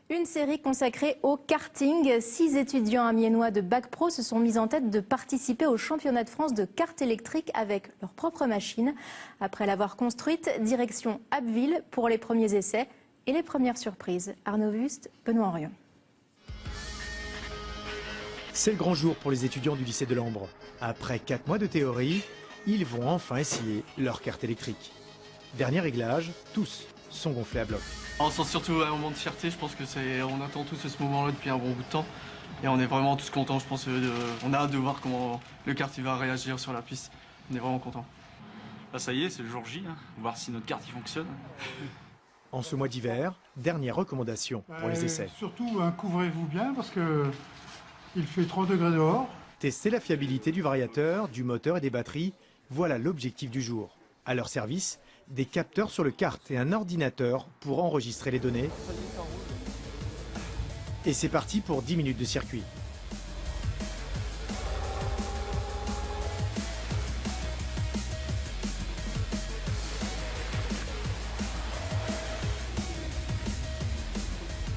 Une série consacrée au karting. 6 étudiants amiénois de Bac Pro se sont mis en tête de participer au championnat de France de kart électrique avec leur propre machine. Après l'avoir construite, direction Abbeville pour les premiers essais et les premières surprises. Arnaud Wust, Benoît Henrion. C'est le grand jour pour les étudiants du lycée de Lambre. Après 4 mois de théorie, ils vont enfin essayer leur kart électrique. Dernier réglage, tous sont gonflés à bloc. On sent surtout un moment de fierté, je pense que on attend tous ce moment-là depuis un bon bout de temps. Et on est vraiment tous contents, je pense. On a hâte de voir comment le kart il va réagir sur la piste. On est vraiment contents. Bah ça y est, c'est le jour J, voir si notre kart il fonctionne. En ce mois d'hiver, dernière recommandation pour les essais. Surtout, couvrez-vous bien parce que il fait 30 degrés dehors. Tester la fiabilité du variateur, du moteur et des batteries, voilà l'objectif du jour. À leur service, des capteurs sur le kart et un ordinateur pour enregistrer les données. Et c'est parti pour 10 minutes de circuit.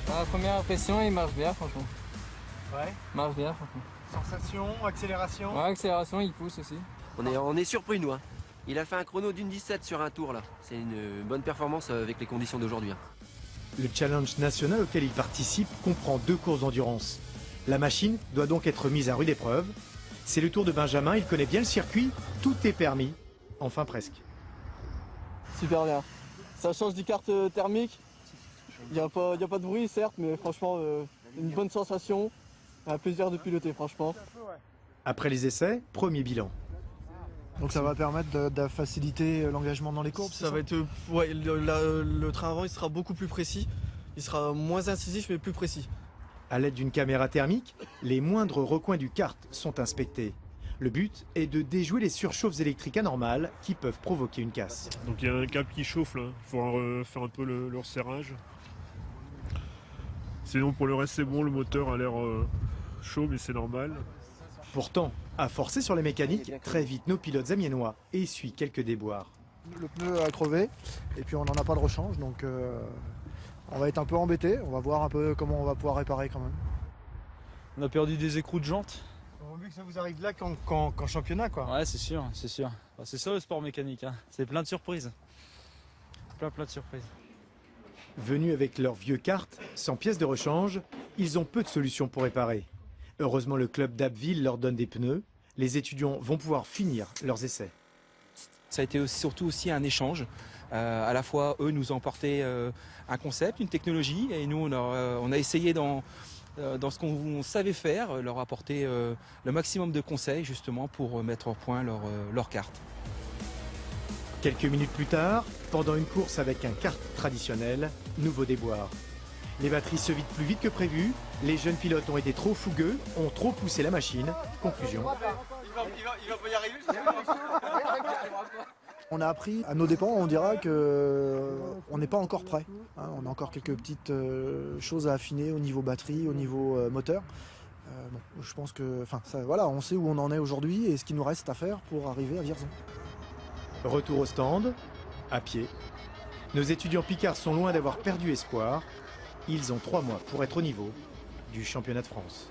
La première impression, il marche bien, franchement. Ouais. Il marche bien, franchement. Sensation, accélération. Ouais, accélération, il pousse aussi. On est surpris, nous. Il a fait un chrono d'une 17 sur un tour, là. C'est une bonne performance avec les conditions d'aujourd'hui. Le challenge national auquel il participe comprend 2 courses d'endurance. La machine doit donc être mise à rude épreuve. C'est le tour de Benjamin, il connaît bien le circuit, tout est permis. Enfin presque. Super bien. Ça change du kart thermique. Il n'y a pas de bruit, certes, mais franchement, une bonne sensation. Un plaisir de piloter, franchement. Après les essais, premier bilan. Donc ça va permettre de faciliter l'engagement dans les courbes. Ça va être, ouais, le train avant il sera beaucoup plus précis, il sera moins incisif mais plus précis. À l'aide d'une caméra thermique, les moindres recoins du kart sont inspectés. Le but est de déjouer les surchauffes électriques anormales qui peuvent provoquer une casse. Donc il y a un câble qui chauffe là, il faut faire un peu le resserrage. Sinon pour le reste c'est bon, le moteur a l'air chaud mais c'est normal. Pourtant, à forcer sur les mécaniques, très vite nos pilotes amiénois essuient quelques déboires. Le pneu a crevé et puis on n'en a pas de rechange, donc on va être un peu embêté. On va voir un peu comment on va pouvoir réparer quand même. On a perdu des écrous de jantes. On vaut mieux que ça vous arrive là qu'en championnat, quoi. Ouais, c'est sûr, c'est sûr. C'est ça le sport mécanique, hein. C'est plein de surprises. Plein de surprises. Venus avec leurs vieux karts, sans pièces de rechange, ils ont peu de solutions pour réparer. Heureusement, le club d'Abbeville leur donne des pneus. Les étudiants vont pouvoir finir leurs essais. Ça a été surtout aussi un échange. À la fois, eux nous ont apporté un concept, une technologie, et nous, on a essayé dans ce qu'on savait faire, leur apporter le maximum de conseils justement pour mettre au point leur carte. Quelques minutes plus tard, pendant une course avec un kart traditionnel, nouveau déboire. Les batteries se vident plus vite que prévu, les jeunes pilotes ont été trop fougueux, ont trop poussé la machine. Conclusion. Il va pas y arriver. On a appris, à nos dépens, on dira qu'on n'est pas encore prêt. On a encore quelques petites choses à affiner au niveau batterie, au niveau moteur. Bon, je pense que, voilà, on sait où on en est aujourd'hui et ce qu'il nous reste à faire pour arriver à Vierzon. Retour au stand, à pied. Nos étudiants picards sont loin d'avoir perdu espoir. Ils ont 3 mois pour être au niveau du championnat de France.